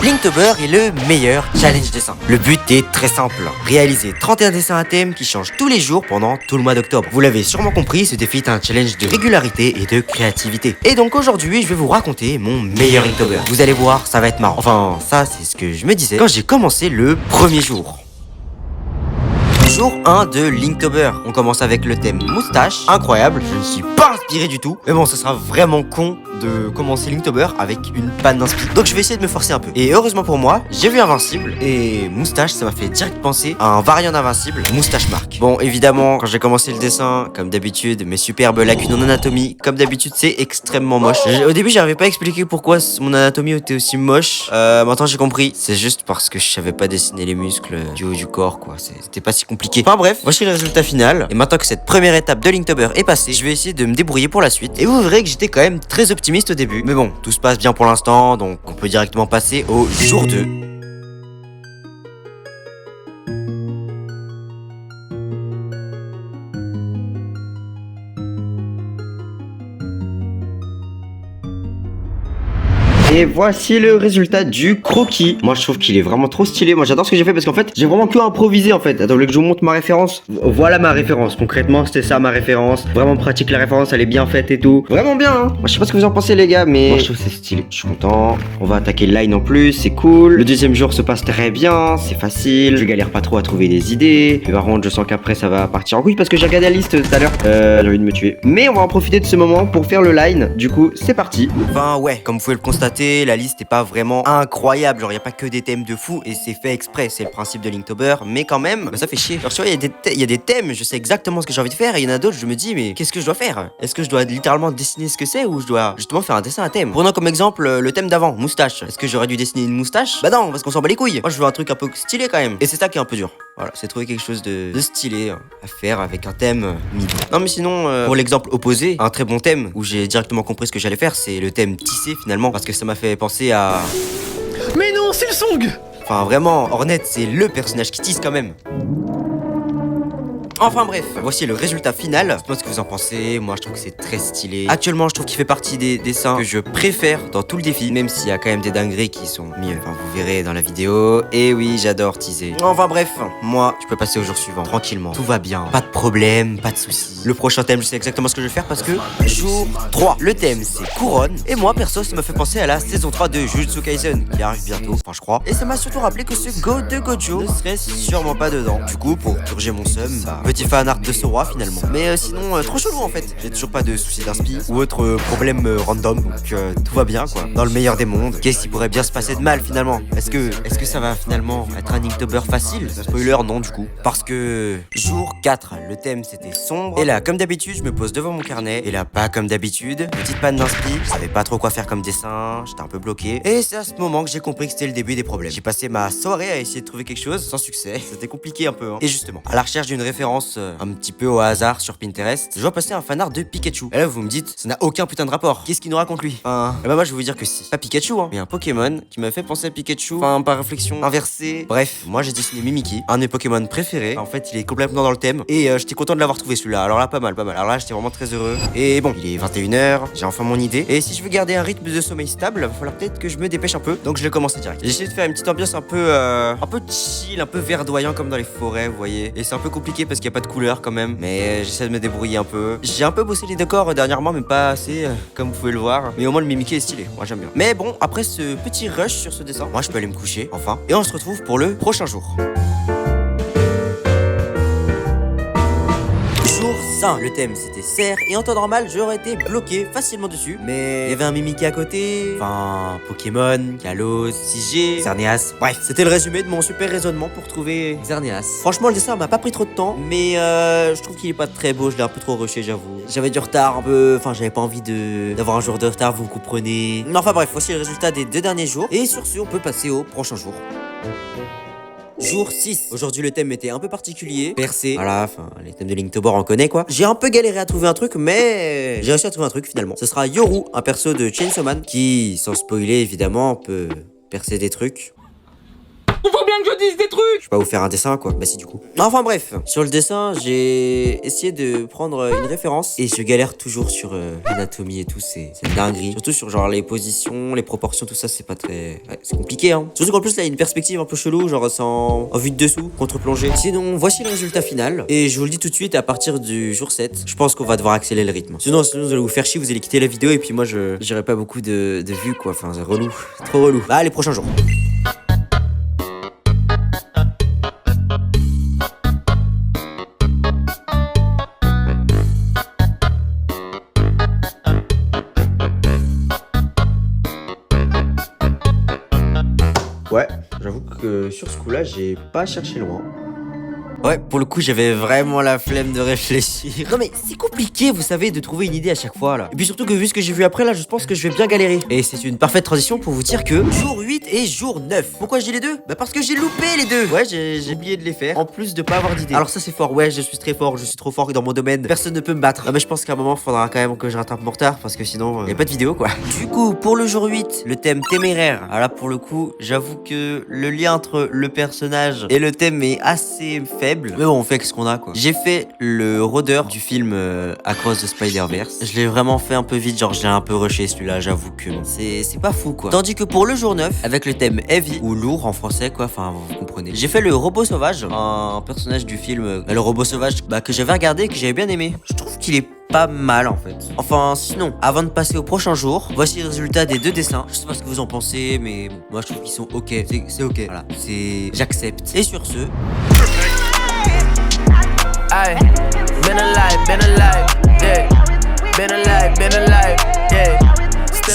Linktober est le meilleur challenge dessin. Le but est très simple, réaliser 31 dessins à thème qui changent tous les jours pendant tout le mois d'octobre. Vous l'avez sûrement compris, ce défi est un challenge de régularité et de créativité. Et donc aujourd'hui, je vais vous raconter mon meilleur Linktober. Vous allez voir, ça va être marrant. Enfin, ça c'est ce que je me disais quand j'ai commencé le premier jour. Jour 1 de Linktober. On commence avec le thème moustache. Incroyable, je ne suis pas inspiré du tout. Mais bon, ce sera vraiment con de commencer Linktober avec une panne d'inspi. Donc je vais essayer de me forcer un peu. Et heureusement pour moi, j'ai vu Invincible. Et moustache, ça m'a fait direct penser à un variant d'Invincible, Moustache Mark. Bon, évidemment, quand j'ai commencé le dessin, comme d'habitude, mes superbes lacunes en anatomie, comme d'habitude, c'est extrêmement moche. Au début, j'arrivais pas à expliquer pourquoi mon anatomie était aussi moche. Maintenant, j'ai compris. C'est juste parce que je savais pas dessiner les muscles du haut du corps, quoi. C'était pas si compliqué. Enfin bref, voici le résultat final. Et maintenant que cette première étape de Linktober est passée, je vais essayer de me débrouiller pour la suite. Et vous verrez que j'étais quand même très optimiste au début. Mais bon, tout se passe bien pour l'instant, donc on peut directement passer au jour 2. Et voici le résultat du croquis. Moi je trouve qu'il est vraiment trop stylé. Moi j'adore ce que j'ai fait parce qu'en fait j'ai vraiment que improvisé en fait. Attends, que je vous montre ma référence. Voilà ma référence. Concrètement c'était ça ma référence. Vraiment pratique la référence, elle est bien faite et tout. Vraiment bien hein. Moi je sais pas ce que vous en pensez les gars, mais moi je trouve que c'est stylé. Je suis content. On va attaquer le line en plus, c'est cool. Le deuxième jour se passe très bien, c'est facile. Je galère pas trop à trouver des idées. Et par contre je sens qu'après ça va partir en couille parce que j'ai regardé la liste tout à l'heure. J'ai envie de me tuer. Mais on va en profiter de ce moment pour faire le line. Du coup c'est parti. Enfin ouais, comme vous pouvez le constater, la liste est pas vraiment incroyable, genre y a pas que des thèmes de fou et c'est fait exprès, c'est le principe de Linktober, mais quand même, ça fait chier. Genre tu vois, il y a des thèmes, je sais exactement ce que j'ai envie de faire et il y en a d'autres, je me dis mais qu'est-ce que je dois faire? Est-ce que je dois littéralement dessiner ce que c'est ou je dois justement faire un dessin à thème? Prenons comme exemple le thème d'avant, moustache. Est-ce que j'aurais dû dessiner une moustache? Bah non, parce qu'on s'en bat les couilles. Moi je veux un truc un peu stylé quand même. Et c'est ça qui est un peu dur. Voilà, c'est trouver quelque chose de stylé à faire avec un thème mid. Non mais sinon, pour l'exemple opposé, un très bon thème où j'ai directement compris ce que j'allais faire, c'est le thème tissé finalement, parce que ça m'a fait penser à... Mais non, c'est le song. Enfin vraiment, Hornet c'est le personnage qui tisse quand même. Enfin bref, voici le résultat final. Dites-moi ce que vous en pensez, moi je trouve que c'est très stylé. Actuellement je trouve qu'il fait partie des dessins que je préfère dans tout le défi, même s'il y a quand même des dingueries qui sont mieux. Enfin vous verrez dans la vidéo. Et oui, j'adore teaser. Enfin bref, moi je peux passer au jour suivant, tranquillement. Tout va bien, pas de problème, pas de soucis. Le prochain thème, je sais exactement ce que je vais faire parce que jour 3, le thème c'est couronne. Et moi perso ça m'a fait penser à la saison 3 de Jujutsu Kaisen qui arrive bientôt, enfin je crois. Et ça m'a surtout rappelé que ce Go de Gojo ne serait sûrement pas dedans. Du coup pour purger mon seum, petit fan art de Sora finalement. Mais sinon, trop chelou en fait. J'ai toujours pas de soucis d'inspi ou autre problème random. Donc tout va bien quoi. Dans le meilleur des mondes. Qu'est-ce qui pourrait bien se passer de mal finalement? Est-ce que ça va finalement être un Inktober facile? Spoiler non du coup. Parce que jour 4, le thème c'était sombre. Et là, comme d'habitude, je me pose devant mon carnet. Et là, pas comme d'habitude. Petite panne d'inspi. Je savais pas trop quoi faire comme dessin. J'étais un peu bloqué. Et c'est à ce moment que j'ai compris que c'était le début des problèmes. J'ai passé ma soirée à essayer de trouver quelque chose sans succès. C'était compliqué un peu. Hein. Et justement, à la recherche d'une référence un petit peu au hasard sur Pinterest, je vois passer un fanart de Pikachu. Et là vous me dites, ça n'a aucun putain de rapport. Qu'est-ce qu'il nous raconte lui? Enfin, et bah moi je vais vous dire que si. Pas Pikachu hein, mais un Pokémon qui m'a fait penser à Pikachu. Enfin, par réflexion inversée. Bref, moi j'ai dessiné Mimikyu, un de mes Pokémon préférés. En fait, il est complètement dans le thème. Et j'étais content de l'avoir trouvé celui-là. Alors là, pas mal, pas mal. Alors là, j'étais vraiment très heureux. Et bon, il est 21h, j'ai enfin mon idée. Et si je veux garder un rythme de sommeil stable, va falloir peut-être que je me dépêche un peu. Donc je vais commencer direct. J'ai essayé de faire une petite ambiance un peu chill, un peu verdoyant comme dans les forêts, vous voyez. Et c'est un peu compliqué parce qu'il n'y a pas de couleur quand même. Mais j'essaie de me débrouiller un peu. J'ai un peu bossé les décors dernièrement, mais pas assez, comme vous pouvez le voir. Mais au moins le Mimikyu est stylé, moi j'aime bien. Mais bon, après ce petit rush sur ce dessin, moi je peux aller me coucher, enfin. Et on se retrouve pour le prochain jour. Jour 5, le thème c'était serre et en temps normal j'aurais été bloqué facilement dessus. Mais il y avait un Mimikyu à côté, enfin Pokémon, Kalos, 6G, Xerneas. Bref, c'était le résumé de mon super raisonnement pour trouver Xerneas. Franchement le dessin m'a pas pris trop de temps, mais je trouve qu'il est pas très beau, je l'ai un peu trop rushé j'avoue. J'avais du retard un peu, enfin j'avais pas envie d'avoir un jour de retard, vous comprenez. Enfin bref, voici le résultat des 2 derniers jours. Et sur ce on peut passer au prochain jour. Jour 6. Aujourd'hui le thème était un peu particulier. Percé. Voilà, enfin les thèmes de Linktober on connaît quoi. J'ai un peu galéré à trouver un truc mais j'ai réussi à trouver un truc finalement. Ce sera Yoru, un perso de Chainsaw Man qui, sans spoiler évidemment, peut percer des trucs. Il faut bien que je dise des trucs. Je vais pas vous faire un dessin quoi, bah si du coup. Enfin bref, sur le dessin j'ai essayé de prendre une référence et je galère toujours sur l'anatomie et tout, c'est une dinguerie. Surtout sur genre les positions, les proportions, tout ça c'est pas très... Ouais, c'est compliqué hein. Surtout qu'en plus là il y a une perspective un peu chelou, genre c'est en vue de dessous, contre-plongée. Sinon voici le résultat final et je vous le dis tout de suite, à partir du jour 7, je pense qu'on va devoir accélérer le rythme. Sinon vous allez vous faire chier, vous allez quitter la vidéo et puis moi j'aurai pas beaucoup de vues quoi, enfin c'est relou, trop relou. Bah les prochains jours. Ouais, j'avoue que sur ce coup-là, j'ai pas cherché loin. Ouais, pour le coup, j'avais vraiment la flemme de réfléchir. Non mais c'est compliqué, vous savez, de trouver une idée à chaque fois là. Et puis surtout que vu ce que j'ai vu après là, je pense que je vais bien galérer. Et c'est une parfaite transition pour vous dire que jour 8 et jour 9. Pourquoi je dis les deux? Bah parce que j'ai loupé les deux. Ouais, j'ai oublié de les faire, en plus de pas avoir d'idée. Alors ça c'est fort, ouais, je suis très fort, je suis trop fort dans mon domaine. Personne ne peut me battre. Non mais je pense qu'à un moment, faudra quand même que je rattrape mon retard parce que sinon, y a pas de vidéo quoi. Du coup, pour le jour 8, le thème téméraire. Alors là, pour le coup, j'avoue que le lien entre le personnage et le thème est assez faible. Mais bon, on fait avec ce qu'on a quoi. J'ai fait le rôdeur du film Across the Spider-Verse. Je l'ai vraiment fait un peu vite, genre je l'ai un peu rushé celui-là, j'avoue que c'est pas fou quoi. Tandis que pour le jour 9, avec le thème heavy ou lourd en français quoi, enfin vous comprenez. J'ai fait le robot sauvage, un personnage du film, le robot sauvage que j'avais regardé et que j'avais bien aimé. Je trouve qu'il est pas mal en fait. Enfin sinon, avant de passer au prochain jour, voici le résultat des deux dessins. Je sais pas ce que vous en pensez, mais bon, moi je trouve qu'ils sont ok. C'est ok, voilà, j'accepte. Et sur ce... Aye, been alive, yeah. Been alive, yeah.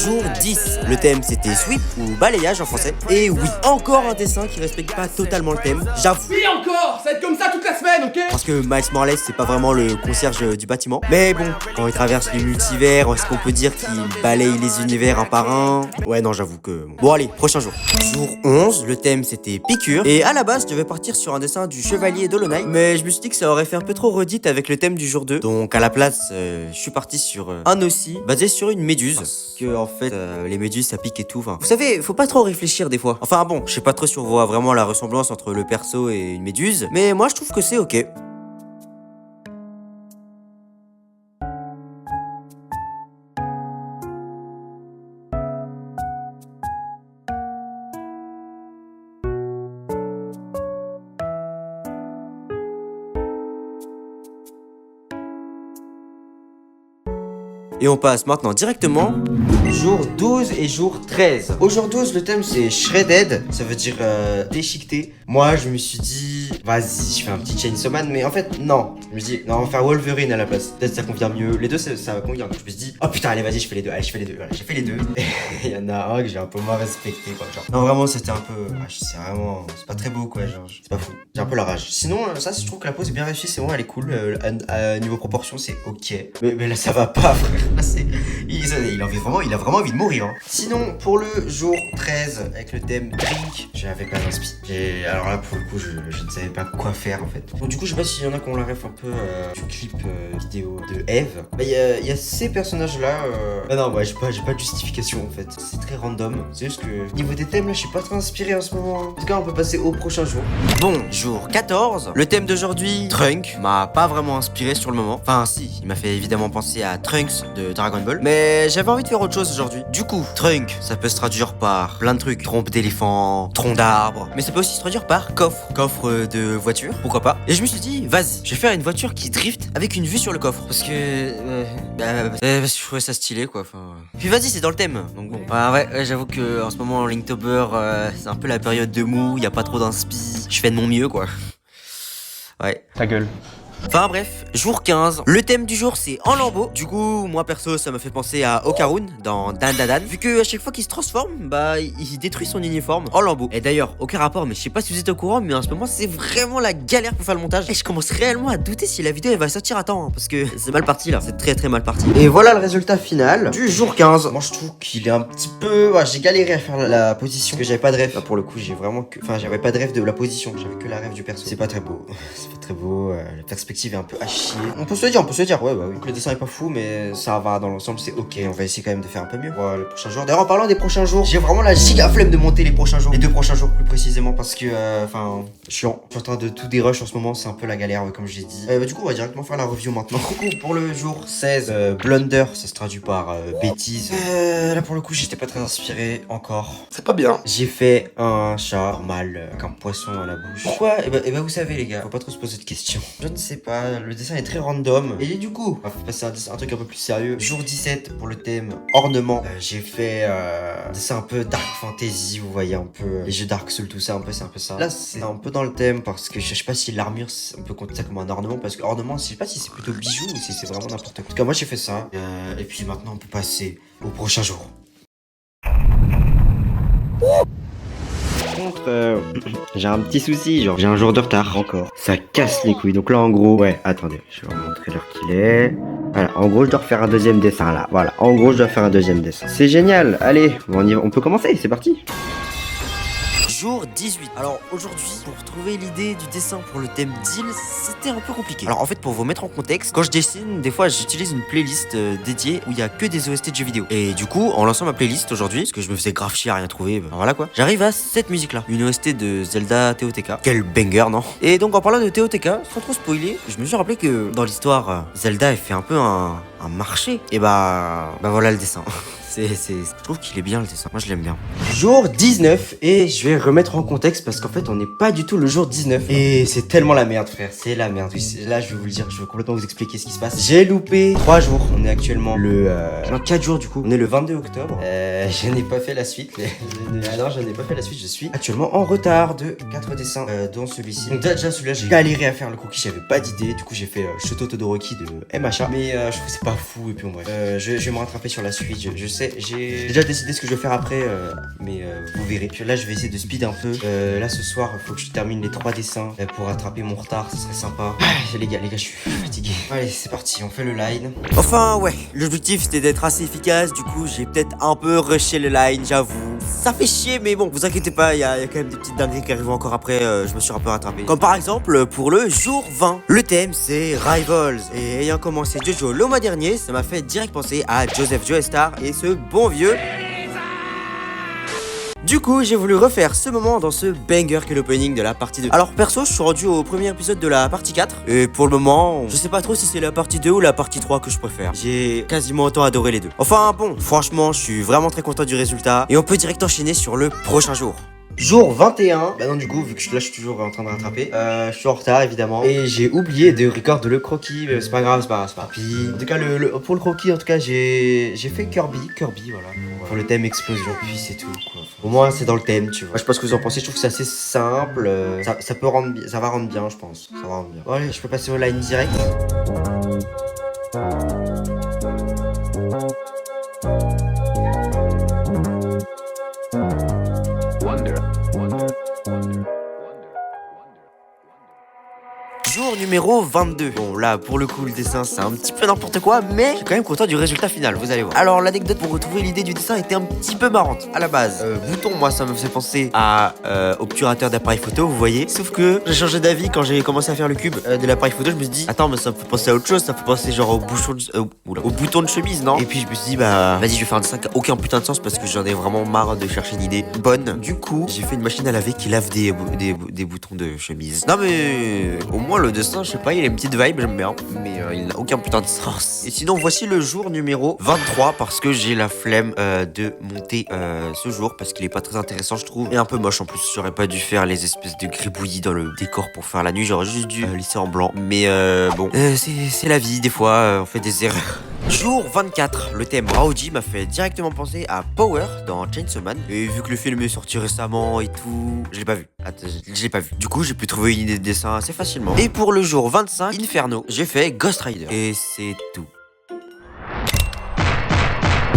Jour 10, le thème c'était sweep ou balayage en français. Et oui, encore un dessin qui respecte pas totalement le thème. J'avoue. Oui encore, ça va être comme ça toute la semaine, ok? Parce que Miles Morales c'est pas vraiment le concierge du bâtiment. Mais bon, quand il traverse les multivers, est-ce qu'on peut dire qu'il balaye les univers un par un? Ouais non j'avoue que... Bon allez, prochain jour. Jour 11, le thème c'était piqûre. Et à la base je devais partir sur un dessin du chevalier d'Hollow Knight, mais je me suis dit que ça aurait fait un peu trop redite avec le thème du jour 2. Donc à la place, je suis parti sur un ossi basé sur une méduse. Parce que en fait, les méduses ça pique et tout. Enfin, vous savez, faut pas trop réfléchir des fois. Enfin bon, je sais pas trop si on voit vraiment la ressemblance entre le perso et une méduse, mais moi je trouve que c'est ok. Et on passe maintenant directement jour 12 et jour 13. Au jour 12, le thème c'est shredded, ça veut dire déchiqueté. Moi, je me suis dit, vas-y, je fais un petit Chainsaw Man, mais en fait, non. Je me suis dit, non, on va faire Wolverine à la place. Peut-être ça convient mieux. Les deux, ça convient. Donc je me suis dit, oh putain, allez, vas-y, je fais les deux. Allez, je fais les deux. Voilà, j'ai fait les deux. Et il y en a un que j'ai un peu moins respecté, quoi. Genre, non, vraiment, c'était un peu. C'est vraiment. C'est pas très beau, quoi. Genre, c'est pas fou. J'ai un peu la rage. Sinon, ça, je trouve que la pose est bien réussie. C'est bon, elle est cool. Niveau proportion, c'est ok. Mais là, ça va pas, frère. Là, il a vraiment envie de mourir. Hein. Sinon, pour le jour 13, avec le thème drink, j'avais pas d'inspi. Alors là, pour le coup, je ne savais pas quoi faire en fait. Donc, du coup, je sais pas s'il y en a qui ont la ref un peu du clip vidéo de Eve. Il y a ces personnages-là. Non, ouais, j'ai pas de justification en fait. C'est très random. C'est juste que niveau des thèmes, là, je suis pas très inspiré en ce moment. En tout cas, on peut passer au prochain jour. Bon, jour 14. Le thème d'aujourd'hui, Trunk, m'a pas vraiment inspiré sur le moment. Enfin, si, il m'a fait évidemment penser à Trunks de Dragon Ball. Mais j'avais envie de faire autre chose aujourd'hui. Du coup, Trunk, ça peut se traduire par plein de trucs. Trompe d'éléphant, tronc d'arbre. Mais ça peut aussi se traduire par coffre. Coffre de voiture, pourquoi pas. Et je me suis dit, vas-y, je vais faire une voiture qui drift avec une vue sur le coffre. Parce que... je trouvais ça stylé, quoi. Enfin... Puis vas-y, c'est dans le thème. Donc bon. Ouais, j'avoue que en ce moment, Linktober, c'est un peu la période de mou. Y a pas trop d'inspi. Je fais de mon mieux, quoi. Ouais. Ta gueule. Enfin bref, jour 15. Le thème du jour c'est en lambeaux. Du coup, moi perso, ça m'a fait penser à Okarun dans Dan Dan Dan. Vu que à chaque fois qu'il se transforme, bah il détruit son uniforme en lambeaux. Et d'ailleurs, aucun rapport, mais je sais pas si vous êtes au courant, mais en ce moment c'est vraiment la galère pour faire le montage. Et je commence réellement à douter si la vidéo elle va sortir à temps, hein, parce que c'est mal parti là, c'est très mal parti. Et voilà le résultat final du jour 15. Moi je trouve qu'il est un petit peu... Ouais, j'ai galéré à faire la position, que j'avais pas de ref. Là, pour le coup, j'ai vraiment que... Enfin, j'avais pas de ref de la position, j'avais que la ref du perso. C'est pas très beau. C'est pas très beau, la perspective perspective est un peu à chier. On peut se le dire, ouais, bah oui. Le dessin est pas fou, mais ça va dans l'ensemble, c'est ok. On va essayer quand même de faire un peu mieux. Voilà, les prochains jours. D'ailleurs, en parlant des prochains jours, j'ai vraiment la giga flemme de monter les prochains jours. Les 2 prochains jours plus précisément, parce que, je suis en train de tout dérush en ce moment, c'est un peu la galère, ouais, comme je l'ai dit. Du coup, on va directement faire la review maintenant. Du coup, pour le jour 16, Blunder, ça se traduit par bêtise. Là, pour le coup, j'étais pas très inspiré encore. C'est pas bien. J'ai fait un chat normal, avec un poisson à la bouche. Pourquoi? Eh ben, vous savez, les gars, faut pas trop se poser de questions. Je ne sais pas, le dessin est très random. Et du coup, on va passer un truc un peu plus sérieux. Jour 17, pour le thème ornement, j'ai fait un dessin un peu dark fantasy, vous voyez, un peu les jeux Dark Souls, tout ça, c'est un peu ça. Là, c'est un peu dans le thème parce que je sais pas si l'armure, on peut compter ça comme un ornement, parce que ornement, je sais pas si c'est plutôt bijou ou si c'est vraiment n'importe quoi. En tout cas, moi, j'ai fait ça. Et puis maintenant, on peut passer au prochain jour. Par contre, j'ai un petit souci, genre j'ai un jour de retard encore. Ça casse les couilles. Donc là en gros, ouais, attendez, je vais vous montrer l'heure qu'il est. Voilà, en gros je dois refaire un deuxième dessin là. Voilà, en gros je dois faire un deuxième dessin. C'est génial, allez, on peut commencer, c'est parti. Jour 18. Alors aujourd'hui, pour trouver l'idée du dessin pour le thème d'île, c'était un peu compliqué. Alors en fait, pour vous mettre en contexte, quand je dessine, des fois j'utilise une playlist dédiée où il y a que des OST de jeux vidéo. Et du coup, en lançant ma playlist aujourd'hui, parce que je me faisais grave chier à rien trouver, ben voilà quoi, j'arrive à cette musique là, une OST de Zelda TOTK. Quel banger, non? Et donc en parlant de TOTK, sans trop spoiler, je me suis rappelé que dans l'histoire, Zelda elle fait un peu un marché. Et bah voilà le dessin. Je trouve qu'il est bien le dessin, moi je l'aime bien. Jour 19, et je vais remettre en contexte parce qu'en fait on n'est pas du tout le jour 19. Et c'est tellement la merde frère, c'est la merde. Là je vais vous le dire, je vais complètement vous expliquer ce qui se passe. J'ai loupé 3 jours, on est actuellement le... non 4 jours du coup, on est le 22 octobre. Je n'ai pas fait la suite, alors je n'ai pas fait la suite, je suis actuellement en retard de 4 dessins dont celui-ci. Donc déjà celui-là j'ai galéré à faire le croquis, j'avais pas d'idée. Du coup j'ai fait Shoto Todoroki de MHA. Mais je trouve que c'est pas fou et puis bon bref. Je vais me rattraper sur la suite, je sais. J'ai déjà décidé ce que je vais faire après, mais vous verrez. Puis là, je vais essayer de speed un peu. Là, ce soir, il faut que je termine les 3 dessins pour rattraper mon retard. Ce serait sympa. Les gars, je suis fatigué. Allez, c'est parti, on fait le line. Enfin, ouais, l'objectif c'était d'être assez efficace. Du coup, j'ai peut-être un peu rushé le line, j'avoue. Ça fait chier, mais bon, vous inquiétez pas, il y a quand même des petites dingueries qui arrivent encore après. Je me suis un peu rattrapé. Comme par exemple, pour le jour 20. Le thème, c'est Rivals. Et ayant commencé Jojo le mois dernier, ça m'a fait direct penser à Joseph Joestar et ce bon vieux. Du coup, j'ai voulu refaire ce moment dans ce banger qu'est l'opening de la partie 2. Alors perso, je suis rendu au premier épisode de la partie 4. Et pour le moment, je sais pas trop si c'est la partie 2 ou la partie 3 que je préfère. J'ai quasiment autant adoré les deux. Enfin bon, franchement, je suis vraiment très content du résultat. Et on peut direct enchaîner sur le prochain jour. Jour 21. Bah non, du coup, vu que là je suis toujours en train de rattraper, je suis en retard évidemment. Et j'ai oublié de record le croquis. C'est pas grave, c'est pas grave. Puis, en tout cas, pour le croquis, en tout cas, j'ai fait Kirby, voilà. Pour le thème explosion. Puis c'est tout, quoi. Au moins, c'est dans le thème, tu vois. Moi, je sais pas ce que vous en pensez. Je trouve que c'est assez simple. Ça peut rendre bien. Ça va rendre bien, je pense. Ça va rendre bien. Bon, allez, je peux passer au line direct. Jour numéro 22. Bon là pour le coup le dessin c'est un petit peu n'importe quoi, mais je suis quand même content du résultat final, vous allez voir. Alors l'anecdote pour retrouver l'idée du dessin était un petit peu marrante. À la base, bouton, moi ça me faisait penser à obturateur d'appareil photo, vous voyez. Sauf que j'ai changé d'avis quand j'ai commencé à faire le cube de l'appareil photo. Je me suis dit attends, mais ça me fait penser à autre chose, ça me fait penser genre au bouton de chemise, non? Et puis je me suis dit bah vas-y, je vais faire un dessin qui a aucun putain de sens parce que j'en ai vraiment marre de chercher une idée bonne. Du coup j'ai fait une machine à laver qui lave des boutons de chemise. Non mais au moins le dessin, je sais pas, il a une petite vibe, j'aime bien, mais il n'a aucun putain de sens. Et sinon, voici le jour numéro 23, parce que j'ai la flemme de monter ce jour, parce qu'il est pas très intéressant, je trouve, et un peu moche en plus. J'aurais pas dû faire les espèces de gribouillis dans le décor pour faire la nuit, j'aurais juste dû laisser en blanc. Mais bon, c'est la vie, des fois, on fait des erreurs. Jour 24, le thème Raoji m'a fait directement penser à Power dans Chainsaw Man. Et vu que le film est sorti récemment et tout, je l'ai pas vu. Attends, je l'ai pas vu. Du coup, j'ai pu trouver une idée de dessin assez facilement. Et pour le jour 25, Inferno, j'ai fait Ghost Rider. Et c'est tout.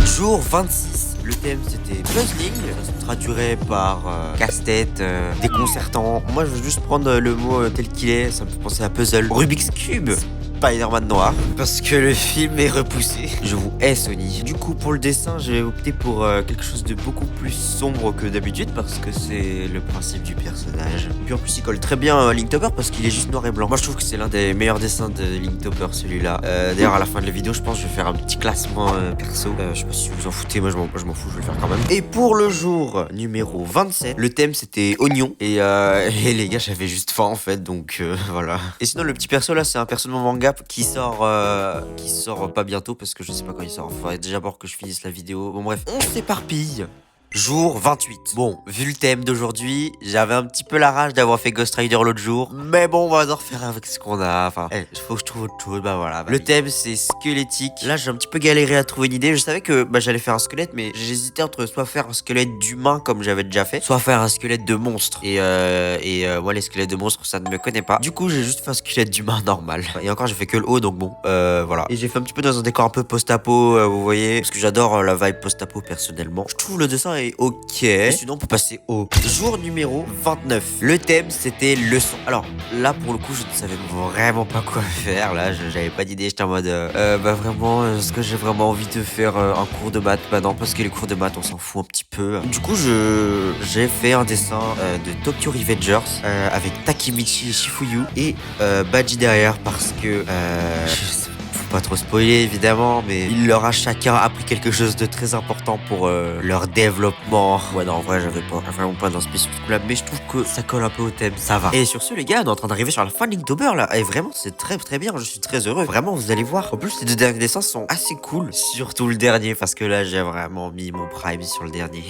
Jour 26, le thème c'était puzzling, ça se traduirait par casse-tête, déconcertant. Moi je veux juste prendre le mot tel qu'il est, ça me fait penser à puzzle. Rubik's Cube, Spider-Man noir parce que le film est repoussé. Je vous hais, Sony. Du coup, pour le dessin, j'ai opté pour quelque chose de beaucoup plus sombre que d'habitude parce que c'est le principe du personnage. Et puis en plus, il colle très bien à Linktober parce qu'il est juste noir et blanc. Moi, je trouve que c'est l'un des meilleurs dessins de Linktober, celui-là. D'ailleurs, à la fin de la vidéo, je pense que je vais faire un petit classement perso. Je sais pas si vous en foutez, moi je m'en fous, je vais le faire quand même. Et pour le jour numéro 27, le thème c'était oignon. Et les gars, j'avais juste faim en fait, donc voilà. Et sinon, le petit perso là, c'est un perso de mon manga qui sort pas bientôt parce que je sais pas quand il sort. Faudrait déjà voir que je finisse la vidéo. Bon, bref, on s'éparpille. Jour 28. Bon, vu le thème d'aujourd'hui, j'avais un petit peu la rage d'avoir fait Ghost Rider l'autre jour. Mais bon, on va en refaire avec ce qu'on a. Enfin, il faut que je trouve autre chose. Bah voilà. Le thème, c'est squelettique. Là, j'ai un petit peu galéré à trouver une idée. Je savais que j'allais faire un squelette, mais j'hésitais entre soit faire un squelette d'humain, comme j'avais déjà fait, soit faire un squelette de monstre. Et moi, les squelettes de monstres, ça ne me connaît pas. Du coup, j'ai juste fait un squelette d'humain normal. Et encore, j'ai fait que le haut, donc bon, voilà. Et j'ai fait un petit peu dans un décor un peu post-apo, vous voyez, parce que j'adore la vibe post-apo personnellement. Je trouve le dessin est ok. Et sinon, on peut passer au jour numéro 29. Le thème, c'était leçon. Alors là, pour le coup, je ne savais vraiment pas quoi faire. Là, j'avais pas d'idée. J'étais en mode, vraiment, est-ce que j'ai vraiment envie de faire un cours de maths? Bah non, parce que les cours de maths, on s'en fout un petit peu. Du coup, j'ai fait un dessin de Tokyo Revengers avec Takemichi et Shifuyu et Baji derrière parce que pas trop spoiler évidemment, mais il leur a chacun appris quelque chose de très important pour leur développement. Ouais, non, en vrai, j'avais pas vraiment pas d'inspiration sur ce coup-là, mais je trouve que ça colle un peu au thème, ça va. Et sur ce, les gars, on est en train d'arriver sur la fin de Linktober là, et vraiment, c'est très très bien, je suis très heureux. Vraiment, vous allez voir. En plus, les deux derniers dessins sont assez cool, surtout le dernier, parce que là, j'ai vraiment mis mon prime sur le dernier.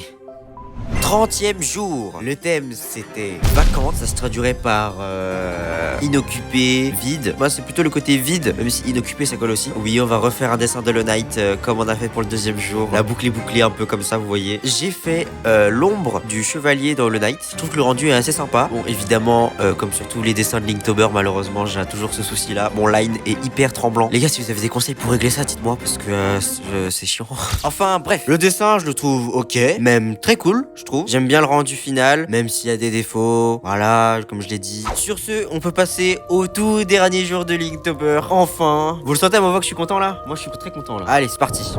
30e jour. Le thème c'était vacances, ça se traduirait par inoccupé, vide. Moi c'est plutôt le côté vide, même si inoccupé ça colle aussi. Oui, on va refaire un dessin de Hollow Knight comme on a fait pour le deuxième jour. La boucle est bouclée un peu comme ça, vous voyez. J'ai fait l'ombre du chevalier dans Hollow Knight. Je trouve que le rendu est assez sympa. Bon, évidemment, comme sur tous les dessins de Linktober, malheureusement j'ai toujours ce souci là. Mon line est hyper tremblant. Les gars, si vous avez des conseils pour régler ça, dites-moi parce que c'est chiant. Enfin bref, le dessin je le trouve ok, même très cool. Je trouve. J'aime bien le rendu final, même s'il y a des défauts. Voilà, comme je l'ai dit. Sur ce, on peut passer au tout dernier jour de Linktober. Enfin. Vous le sentez à ma voix que je suis content là? Moi, je suis très content là. Allez, c'est parti.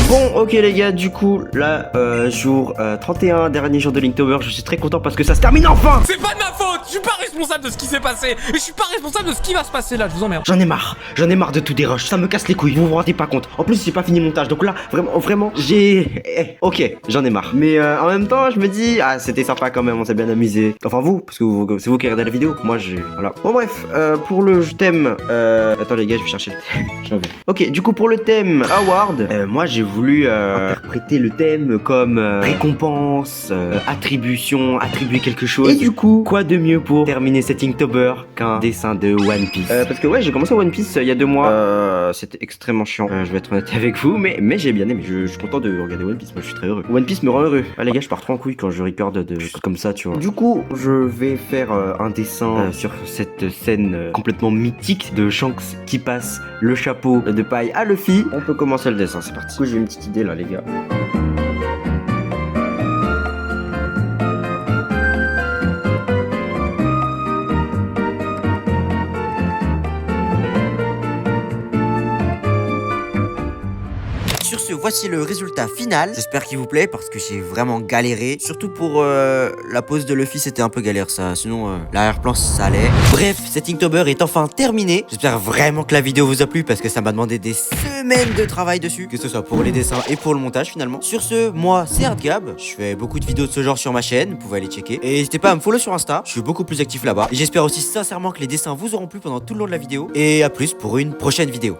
Bon, ok les gars, du coup, là, jour 31, dernier jour de Linktober, je suis très content parce que ça se termine enfin. C'est pas de ma faute. Je suis pas responsable de ce qui s'est passé. Et je suis pas responsable de ce qui va se passer là, je vous emmerde. J'en ai marre de tout des rushs, ça me casse les couilles, vous vous rendez pas compte. En plus, j'ai pas fini le montage, donc là, vraiment, j'ai... Ok, j'en ai marre. Mais en même temps, je me dis, ah, c'était sympa quand même, on s'est bien amusé. Enfin vous, parce que c'est vous qui regardez la vidéo, moi j'ai... Voilà. Bon bref, pour le thème... Attends les gars, je vais chercher le thème. Ok, du coup, pour le thème Award, moi j'ai voulu interpréter le thème comme récompense, attribution, attribuer quelque chose. Et du coup, quoi de mieux pour terminer cet Inktober qu'un dessin de One Piece. Parce que ouais, j'ai commencé One Piece il y a 2 mois. C'était extrêmement chiant. Je vais être honnête avec vous, mais j'ai bien aimé. Je suis content de regarder One Piece. Moi, je suis très heureux. One Piece me rend heureux. Ah les gars, je pars trop en couille quand je record de choses comme ça, tu vois. Du coup, je vais faire un dessin sur cette scène complètement mythique de Shanks qui passe le chapeau de paille à Luffy. On peut commencer le dessin, c'est parti. Du coup, j'ai une petite idée là, les gars. Sur ce, voici le résultat final. J'espère qu'il vous plaît parce que j'ai vraiment galéré. Surtout pour la pose de Luffy, c'était un peu galère ça. Sinon, l'arrière-plan, ça allait. Bref, cet Inktober est enfin terminé. J'espère vraiment que la vidéo vous a plu parce que ça m'a demandé des semaines de travail dessus. Que ce soit pour les dessins et pour le montage finalement. Sur ce, moi, c'est Hardgab. Je fais beaucoup de vidéos de ce genre sur ma chaîne. Vous pouvez aller checker. Et n'hésitez pas à me follow sur Insta. Je suis beaucoup plus actif là-bas. Et j'espère aussi sincèrement que les dessins vous auront plu pendant tout le long de la vidéo. Et à plus pour une prochaine vidéo.